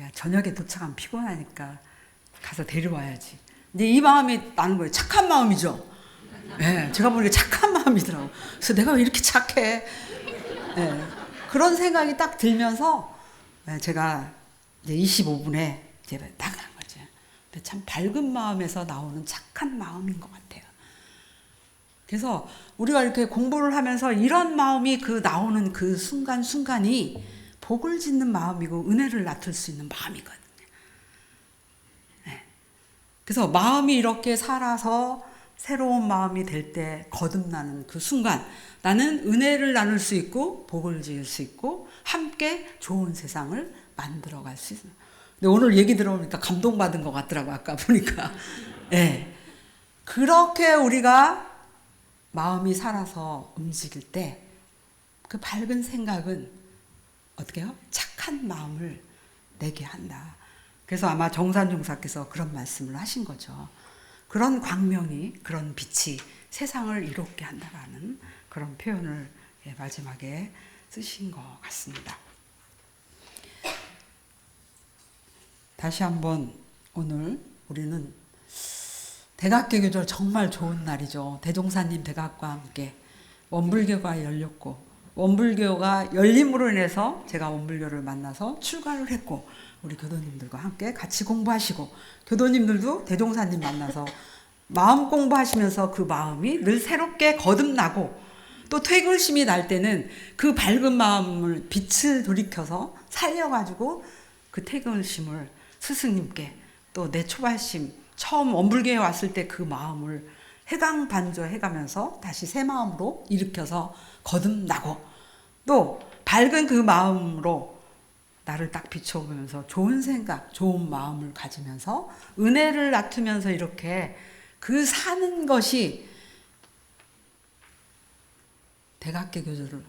야, 저녁에 도착하면 피곤하니까 가서 데려와야지. 이제 이 마음이 나는 거예요. 착한 마음이죠. 네, 제가 보니까 착한 마음이더라고. 그래서 내가 왜 이렇게 착해? 네, 그런 생각이 딱 들면서 제가 이제 25분에 이제 나간 거죠. 근데 참 밝은 마음에서 나오는 착한 마음인 것 같아요. 그래서 우리가 이렇게 공부를 하면서 이런 마음이 그 나오는 그 순간순간이 복을 짓는 마음이고 은혜를 나눌 수 있는 마음이거든요. 네. 그래서 마음이 이렇게 살아서 새로운 마음이 될 때 거듭나는 그 순간 나는 은혜를 나눌 수 있고 복을 지을 수 있고 함께 좋은 세상을 만들어갈 수 있어요. 근데 오늘 얘기 들어보니까 감동받은 것 같더라고요. 아까 보니까. 네. 그렇게 우리가 마음이 살아서 움직일 때 그 밝은 생각은 어떻게 해요? 착한 마음을 내게 한다. 그래서 아마 정산종사께서 그런 말씀을 하신 거죠. 그런 광명이, 그런 빛이 세상을 이롭게 한다라는 그런 표현을 마지막에 쓰신 것 같습니다. 다시 한번 오늘 우리는 대각개교절 정말 좋은 날이죠. 대종사님 대각과 함께 원불교가 열렸고, 원불교가 열림으로 인해서 제가 원불교를 만나서 출가를 했고, 우리 교도님들과 함께 같이 공부하시고, 교도님들도 대종사님 만나서 마음 공부하시면서 그 마음이 늘 새롭게 거듭나고, 또 퇴근심이 날 때는 그 밝은 마음을 빛을 돌이켜서 살려가지고 그 퇴근심을 스승님께, 또 내 초발심 처음 원불교에 왔을 때 그 마음을 해강반조해가면서 다시 새 마음으로 일으켜서 거듭나고, 또 밝은 그 마음으로 나를 딱 비춰보면서 좋은 생각, 좋은 마음을 가지면서 은혜를 나누면서 이렇게 그 사는 것이 대각개교절을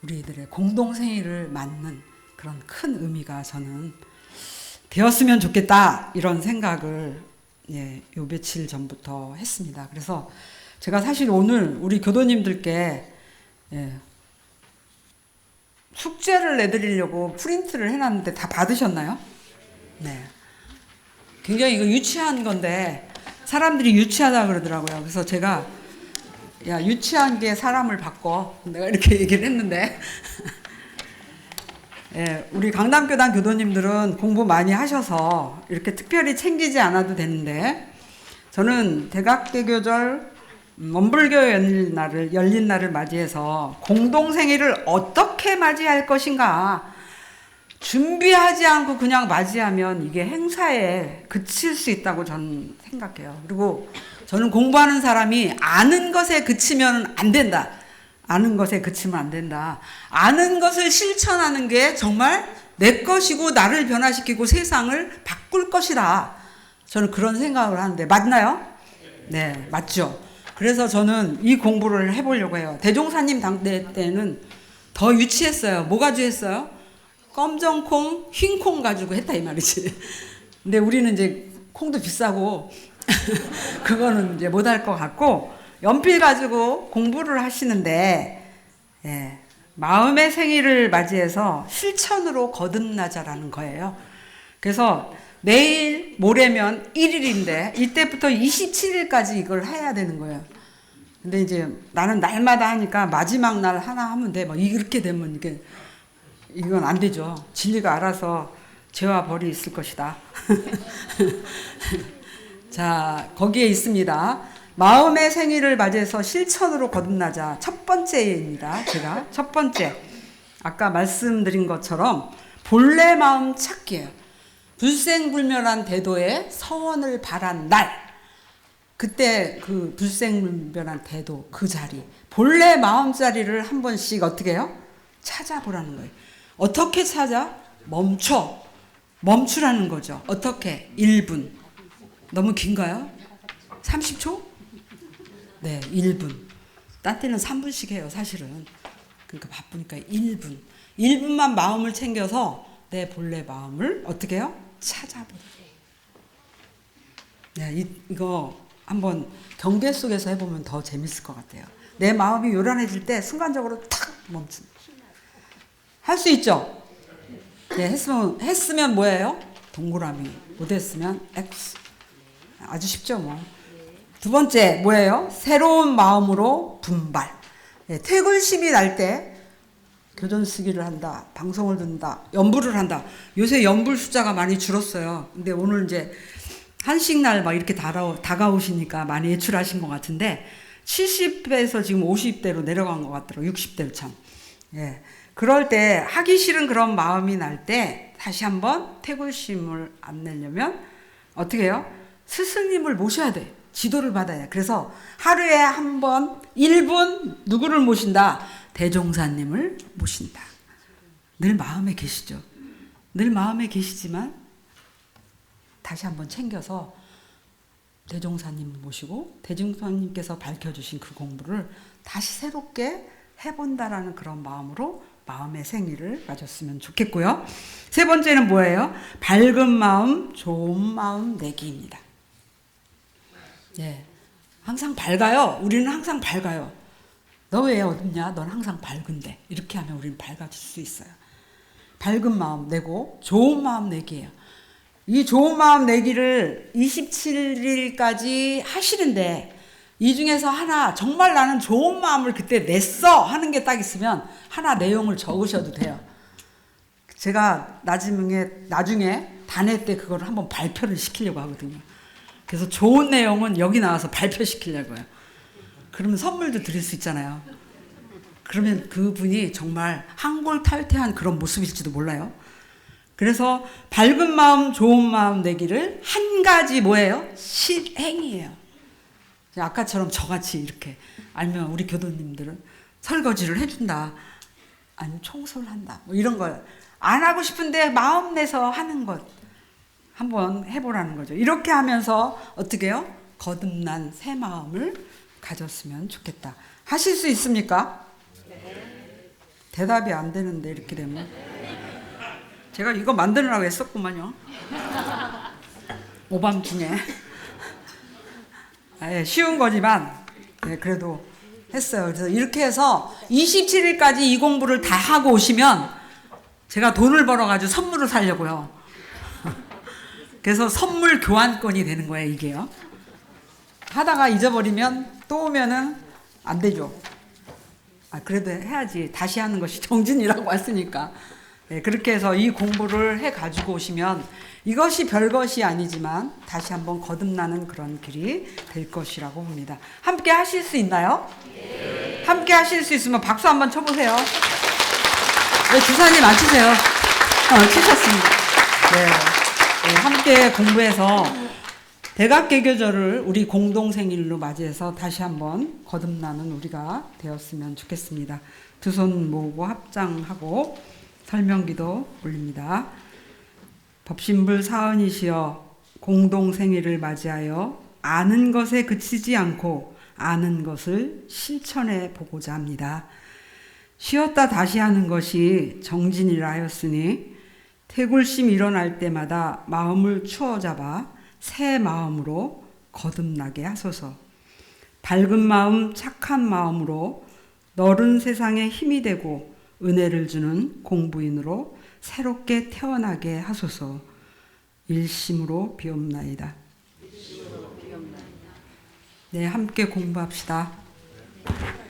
우리들의 공동생애를 맞는 그런 큰 의미가 저는 되었으면 좋겠다, 이런 생각을 요 며칠 전부터 했습니다. 그래서 제가 사실 오늘 우리 교도님들께 숙제를 내드리려고 프린트를 해놨는데 다 받으셨나요? 네. 굉장히 이거 유치한 건데 사람들이 유치하다 그러더라고요. 그래서 제가 야, 유치한 게 사람을 바꿔, 내가 이렇게 얘기를 했는데 우리 강남교단 교도님들은 공부 많이 하셔서 이렇게 특별히 챙기지 않아도 되는데, 저는 대각개교절 원불교 열린 날을 맞이해서 공동생애를 어떻게 맞이할 것인가, 준비하지 않고 그냥 맞이하면 이게 행사에 그칠 수 있다고 저는 생각해요. 그리고 저는 공부하는 사람이 아는 것에 그치면 안 된다. 아는 것에 그치면 안 된다. 아는 것을 실천하는 게 정말 내 것이고 나를 변화시키고 세상을 바꿀 것이다. 저는 그런 생각을 하는데 맞나요? 네, 맞죠. 그래서 저는 이 공부를 해보려고 해요. 대종사님 당대 때는 더 유치했어요. 뭐 가지고 했어요? 검정콩, 흰콩 가지고 했다 이 말이지. 근데 우리는 이제 콩도 비싸고 그거는 이제 못할 것 같고, 연필 가지고 공부를 하시는데, 마음의 생일을 맞이해서 실천으로 거듭나자라는 거예요. 그래서 내일 모레면 1일인데 이때부터 27일까지 이걸 해야 되는 거예요. 근데 이제 나는 날마다 하니까 마지막 날 하나 하면 돼. 막 이렇게 되면 이건 안 되죠. 진리가 알아서 죄와 벌이 있을 것이다. 자, 거기에 있습니다. 마음의 생일을 맞이해서 실천으로 거듭나자. 첫 번째입니다. 제가 첫 번째. 아까 말씀드린 것처럼 본래 마음 찾기예요. 불생불멸한 대도의 서원을 바란 날. 그때 그 불생불멸한 대도 그 자리. 본래 마음자리를 한 번씩 어떻게 해요? 찾아보라는 거예요. 어떻게 찾아? 멈추라는 거죠. 어떻게? 1분. 너무 긴가요? 30초? 네, 1분. 딴 때는 3분씩 해요, 사실은. 그러니까 바쁘니까 1분. 1분만 마음을 챙겨서 내 본래 마음을 어떻게 해요? 찾아보라. 네, 이거 한번 경계 속에서 해보면 더 재밌을 것 같아요. 내 마음이 요란해질 때 순간적으로 탁 멈춘다. 할 수 있죠? 네, 했으면 뭐예요? 동그라미. 못했으면 X. 아주 쉽죠, 뭐. 두 번째, 뭐예요? 새로운 마음으로 분발. 네, 퇴근심이 날 때 교전 쓰기를 한다, 방송을 듣는다, 연불을 한다. 요새 연불 숫자가 많이 줄었어요. 근데 오늘 이제 한식날 막 이렇게 다가오시니까 많이 외출하신 것 같은데 70대에서 지금 50대로 내려간 것 같더라고요. 60대로 참. 예. 그럴 때 하기 싫은 그런 마음이 날 때 다시 한번 퇴골심을 안 내려면 어떻게 해요? 스승님을 모셔야 돼. 지도를 받아야 돼. 그래서 하루에 한 번 1분 누구를 모신다? 대종사님을 모신다. 늘 마음에 계시죠. 늘 마음에 계시지만 다시 한번 챙겨서 대종사님을 모시고 대종사님께서 밝혀주신 그 공부를 다시 새롭게 해본다라는 그런 마음으로 마음의 생일을 가졌으면 좋겠고요. 세 번째는 뭐예요? 밝은 마음, 좋은 마음 내기입니다. 예, 항상 밝아요. 우리는 항상 밝아요. 너 왜 어둡냐? 넌 항상 밝은데. 이렇게 하면 우리는 밝아질 수 있어요. 밝은 마음 내고 좋은 마음 내기예요. 이 좋은 마음 내기를 27일까지 하시는데 이 중에서 하나 정말 나는 좋은 마음을 그때 냈어 하는 게 딱 있으면 하나 내용을 적으셔도 돼요. 제가 나중에 단회 때 그거를 한번 발표를 시키려고 하거든요. 그래서 좋은 내용은 여기 나와서 발표시키려고요. 그러면 선물도 드릴 수 있잖아요. 그러면 그분이 정말 한골탈퇴한 그런 모습일지도 몰라요. 그래서 밝은 마음, 좋은 마음 내기를 한 가지 뭐예요? 실행이에요. 아까처럼 저같이 이렇게 알면 우리 교도님들은 설거지를 해준다. 아니면 청소를 한다. 뭐 이런 걸 안 하고 싶은데 마음 내서 하는 것 한번 해보라는 거죠. 이렇게 하면서 어떻게 해요? 거듭난 새 마음을 가졌으면 좋겠다. 하실 수 있습니까? 네. 대답이 안 되는데 이렇게 되면 제가 이거 만드느라고 했었구만요. 오밤중에. 예, 쉬운 거지만 예, 그래도 했어요. 그래서 이렇게 해서 27일까지 이 공부를 다 하고 오시면 제가 돈을 벌어가지고 선물을 사려고요. 그래서 선물 교환권이 되는 거예요, 이게요. 하다가 잊어버리면 또 오면은 안 되죠. 그래도 해야지. 다시 하는 것이 정진이라고 했으니까. 네, 그렇게 해서 이 공부를 해 가지고 오시면 이것이 별것이 아니지만 다시 한번 거듭나는 그런 길이 될 것이라고 봅니다. 함께 하실 수 있나요? 네. 함께 하실 수 있으면 박수 한번 쳐보세요. 네, 주사님 안 치세요. 치셨습니다. 네. 네, 함께 공부해서 대각개교절을 우리 공동생일로 맞이해서 다시 한번 거듭나는 우리가 되었으면 좋겠습니다. 두 손 모으고 합장하고 설명기도 올립니다. 법신불 사은이시여 공동생일을 맞이하여 아는 것에 그치지 않고 아는 것을 실천해 보고자 합니다. 쉬었다 다시 하는 것이 정진이라 하였으니 태굴심이 일어날 때마다 마음을 추어 잡아 새 마음으로 거듭나게 하소서. 밝은 마음, 착한 마음으로 너른 세상에 힘이 되고 은혜를 주는 공부인으로 새롭게 태어나게 하소서. 일심으로 비옵나이다. 네, 함께 공부합시다.